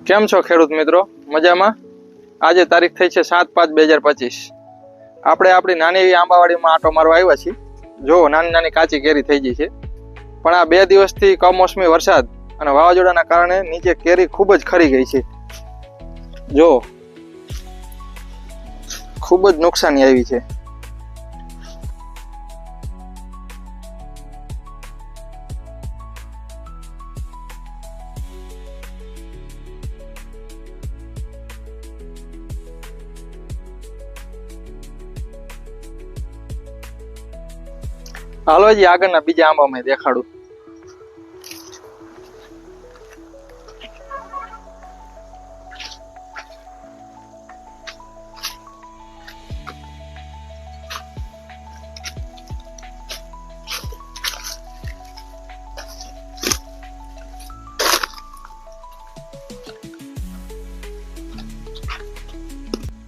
કેમ છો ખેડૂત મિત્રો? મજામાં? આજે તારીખ થઈ છે 7/5/2025. આપણે આપણી નાની એવી આંબાવાડીમાં આંટો મારવા આવ્યા છીએ. જો નાની નાની કાચી કેરી થઈ ગઈ છે, પણ આ 2 દિવસથી કમોસમી વરસાદ અને વાવાઝોડાના કારણે નીચે કેરી ખૂબ જ ખરી ગઈ છે. જો ખૂબ જ નુકસાની આવી છે. હાલો હજી આગળના બીજા આંબા મેં દેખાડું.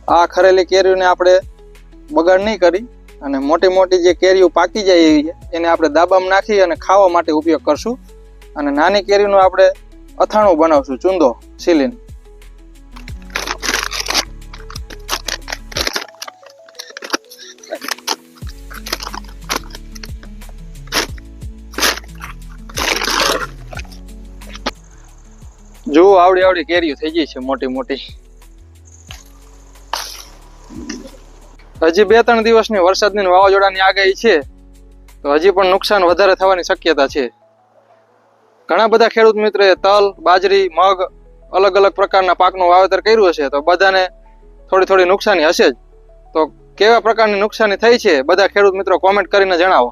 આ ખરેલી કેરીઓને આપણે બગાડ નહીં કરી અને મોટી મોટી જે કેરીઓ પાકી જાય એવી છે એને આપણે દાબામાં નાખી અને ખાવા માટે ઉપયોગ કરશું. અને નાની કેરીનું આપણે અથાણું બનાવશું, ચૂંદો સીલીને. જુઓ આવડી આવડી કેરીઓ થઈ ગઈ છે મોટી મોટી. હજી 2-3 દિવસની વરસાદની વાવાઝોડાની આગાહી છે, તો હજી પણ નુકસાન વધારે થવાની શક્યતા છે. ઘણા બધા ખેડૂત મિત્રોએ તલ, બાજરી, મગ અલગ અલગ પ્રકારના પાકનું વાવેતર કર્યું હશે, તો બધાને થોડી થોડી નુકસાની હશે જ. તો કેવા પ્રકારની નુકસાની થઈ છે બધા ખેડૂત મિત્રો કોમેન્ટ કરીને જણાવો.